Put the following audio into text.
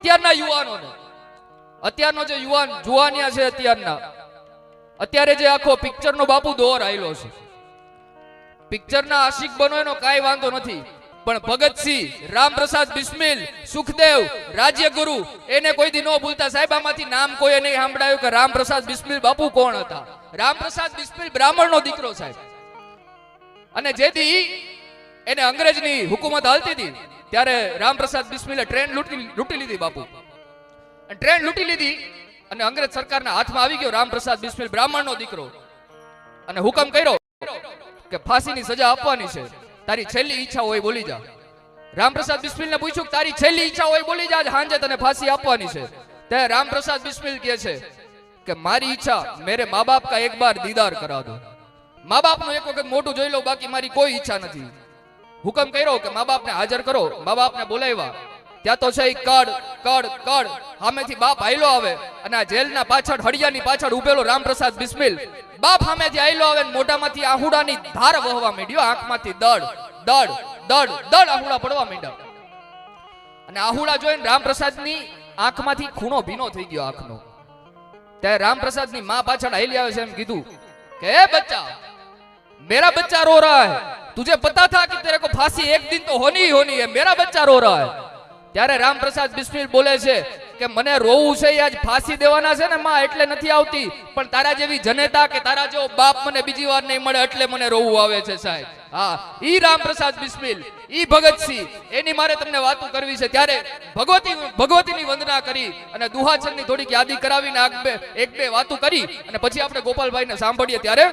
અત્યારના યુવાનોને, અત્યારનો જે યુવાન જુવાનિયા છે અત્યારે જે આખો પિક્ચરનો બાપુ દોર આવેલો છે, પિક્ચરના આશિક બનો એનો કાંઈ વાંધો નથી, પણ ભગતસિંહ, રામપ્રસાદ બિસ્મિલ, સુખદેવ, રાજ્યગુરુ એને કોઈ દી ન ભૂલતા. સાહેબ આમાંથી નામ કોઈ નહીં સાંભળાયું કે રામપ્રસાદ બિસ્મિલ બાપુ કોણ હતા? રામપ્રસાદ બિસ્મિલ બ્રાહ્મણનો દીકરો સાહેબ. અને જેથી એને અંગ્રેજની હુકુમત હાલતી હતી ત્યારે રામપ્રસાદ બિસ્મિલે ટ્રેન લૂંટી લીધી બાપુ. ટ્રેન લૂંટી લીધી અને અંગ્રેજ સરકારના હાથમાં આવી ગયો રામપ્રસાદ બિસ્મિલ બ્રાહ્મણનો દીકરો, અને હુકમ કર્યો કે ફાંસીની સજા આપવાની છે, તારી છેલ્લી ઈચ્છા હોય બોલી જા. રામપ્રસાદ બિસ્મિલને પૂછ્યું કે તારી છેલ્લી ઈચ્છા હોય બોલી જા, હાંજે તને ફાંસી આપવાની છે. ત્યારે રામપ્રસાદ બિસ્મિલ કહે છે કે મારી ઈચ્છા મેરે મા બાપ કા એક બાર દીદાર કરા દો, મા બાપનું એક વખત મોઢું જોઈ લો, બાકી મારી કોઈ ઈચ્છા નથી. હુકમ કર્યો કે મા બાપને હાજર કરો. મા બાપને બોલાવ્યા. ત્યાં તો છે કડ કડ કડ સામેથી બાપ આયલો આવે અને આ જેલના પાછળ હળિયાની પાછળ ઉભેલો રામપ્રસાદ બિસ્મિલ બાપ સામેથી આયલો આવે ને મોઢામાંથી આહુડાની ધાર વહવા માંડ્યો, આંખમાંથી દડ દડ દડ દડ આહુડા પડવા માંડ્યા. અને આહુડા જોઈને રામપ્રસાદની આંખમાંથી ખૂણો ભીનો થઈ ગયો આંખનો. ત્યારે રામપ્રસાદની માં પાછળ આયલી આવે છે એમ કીધું કે એ બચ્ચા, मेरा बच्चा रो रहा है, तुझे पता था कि तेरे को फांसी एक दिन तो होनी ही होनी है, मेरा बच्चा रो रहा है. ત્યારે રામપ્રસાદ બિસ્મિલ બોલે છે કે મને રોવું છે આજ ફાંસી દેવાના છે ને માં, એટલે નથી આવતી, પણ તારા જેવી જનેતા કે તારા જેવો બાપ મને બીજી વાર નહીં મળે એટલે મને રોવું આવે છે સાહેબ. હા, ઈ રામપ્રસાદ બિસ્મિલ, ઈ ભગતસિંહ, એની મારે તમને વાતો કરવી છે. ત્યારે ભગવતીની વંદના કરી અને દુહાછંદની થોડીક યાદી કરાવીને એક બે વાતો કરી અને પછી આપણે ગોપાલભાઈને સાંભળીએ. ત્યારે